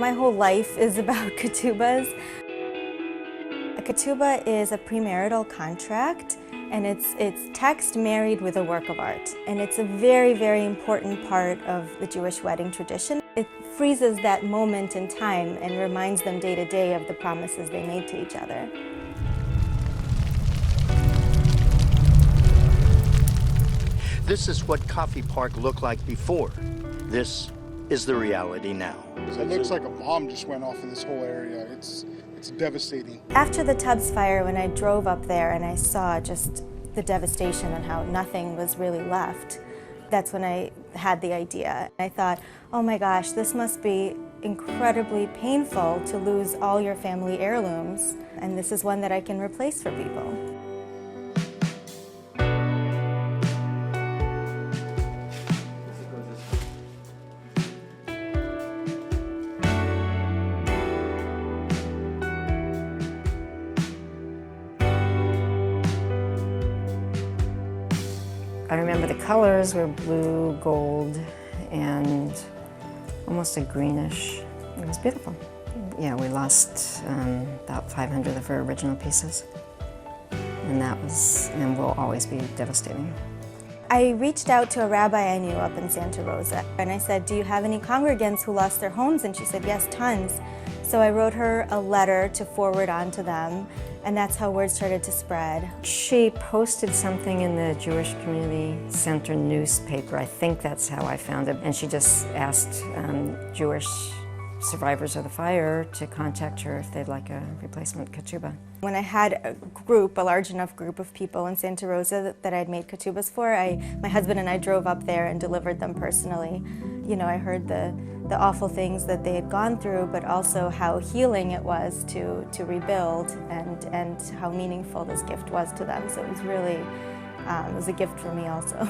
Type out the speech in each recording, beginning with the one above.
My whole life is about ketubahs. A ketubah is a premarital contract, and it's text married with a work of art. And it's a very, very important part of the Jewish wedding tradition. It freezes that moment in time and reminds them day to day of the promises they made to each other. This is what Coffee Park looked like before. This is the reality now. It looks like a bomb just went off in this whole area. It's devastating. After the Tubbs fire, when I drove up there and I saw just the devastation and how nothing was really left, that's when I had the idea. I thought, oh my gosh, this must be incredibly painful to lose all your family heirlooms, and this is one that I can replace for people. I remember the colors were blue, gold, and almost a greenish. It was beautiful. Yeah, we lost about 500 of our original pieces, and will always be devastating. I reached out to a rabbi I knew up in Santa Rosa, and I said, do you have any congregants who lost their homes? And she said, yes, tons. So I wrote her a letter to forward on to them, and that's how word started to spread. She posted something in the Jewish Community Center newspaper. I think that's how I found it. And she just asked Jewish survivors of the fire to contact her if they'd like a replacement ketubah. When I had a large enough group of people in Santa Rosa that I'd made ketubahs for, my husband and I drove up there and delivered them personally. You know, I heard the awful things that they had gone through, but also how healing it was to rebuild, and how meaningful this gift was to them. So it was really, it was a gift for me also.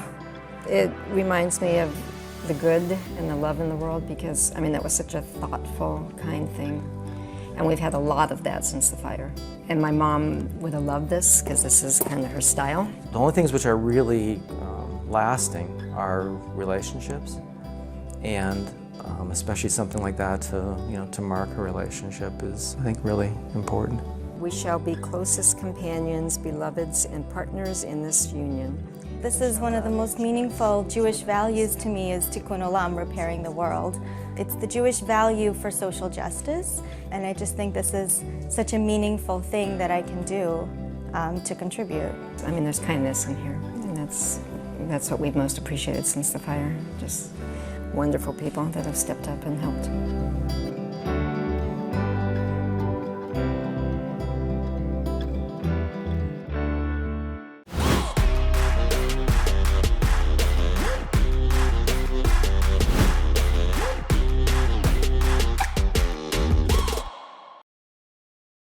It reminds me of the good and the love in the world, because, I mean, that was such a thoughtful, kind thing. And we've had a lot of that since the fire. And my mom would have loved this, because this is kind of her style. The only things which are really lasting are relationships, and especially something like that to mark a relationship is, I think, really important. We shall be closest companions, beloveds, and partners in this union. This is one of the most meaningful Jewish values to me, is tikkun olam, repairing the world. It's the Jewish value for social justice, and I just think this is such a meaningful thing that I can do to contribute. I mean, there's kindness in here, and that's what we've most appreciated since the fire. Just wonderful people that have stepped up and helped.